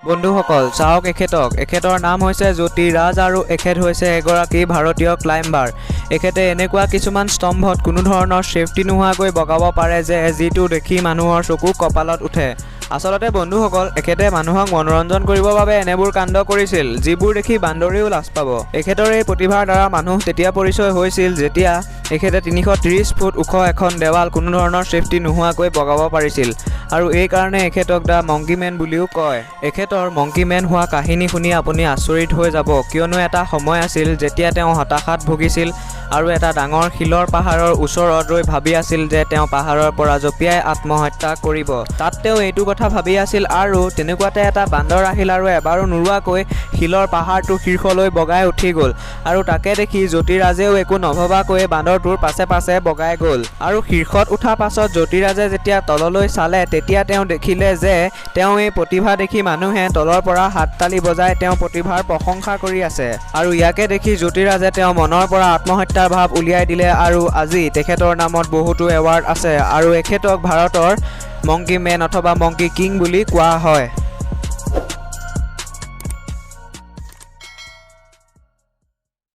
বন্ধুসকল চাওক এখেতৰ নাম হৈছে জ্যোতিৰাজ আৰু এখেত হৈছে এগৰাকী ভাৰতীয় ক্লাইম্বাৰ। এখেতে এনেকুৱা কিছুমান স্তম্ভত কোনো ধৰণৰ সেফটি নোহোৱাকৈ বগাব পাৰে যে যিটো দেখি মানুহৰ চকু কপালত উঠে। আচলতে বন্ধুসকল এখেতে মানুহক মনোৰঞ্জন কৰিবৰ বাবে এনেবোৰ কাণ্ড কৰিছিল যিবোৰ দেখি বান্দৰেও লাজ পাব। এখেতৰ এই প্ৰতিভাৰ দ্বাৰা মানুহ তেতিয়া পৰিচয় হৈছিল যেতিয়া এখেতে 330 ফুট ওখ এখন দেৱাল কোনো ধৰণৰ সেফটি নোহোৱাকৈ বগাব পাৰিছিল আৰু এই কাৰণে এখেতক দা মংকি মেন বুলিও কয়। এখেতৰ মংকি মেন হোৱা কাহিনী শুনি আপুনি আচৰিত হৈ যাব, কিয়নো এটা সময় আছিল যেতিয়া তেওঁ হতাশাত ভুগিছিল আৰু এটা ডাঙৰ শিলৰ পাহাৰৰ ওচৰত ৰৈ ভাবি আছিল যে তেওঁ পাহাৰৰ পৰা জঁপিয়াই আত্মহত্যা কৰিব। তাত তেওঁ এইটো কথা ভাবি আছিল আৰু তেনেকুৱাতে এটা বান্দৰ আহিল আৰু এবাৰো নোৰোৱাকৈ শিলৰ পাহাৰটো শীৰ্ষলৈ বগাই উঠি গ'ল আৰু তাকে দেখি জ্যোতিৰাজেও একো নভবাকৈ বান্দৰটোৰ পাছে পাছে বগাই গ'ল আৰু শীৰ্ষত উঠা পাছত জ্যোতিৰাজে যেতিয়া তললৈ চালে তেতিয়া তেওঁ দেখিলে যে তেওঁ এই প্ৰতিভা দেখি মানুহে তলৰ পৰা হাততালি বজাই তেওঁ প্ৰতিভাৰ প্ৰশংসা কৰি আছে আৰু ইয়াকে দেখি জ্যোতিৰাজে তেওঁ মনৰ পৰা আত্মহত্যাৰ ভাৱ উলিয়াই দিলে আৰু আজি তেখেতৰ নামত বহুতো এৱাৰ্ড আছে আৰু এখেতক ভাৰতৰ মংকি মেন অথবা মংকি কিং বুলি কোৱা হয়।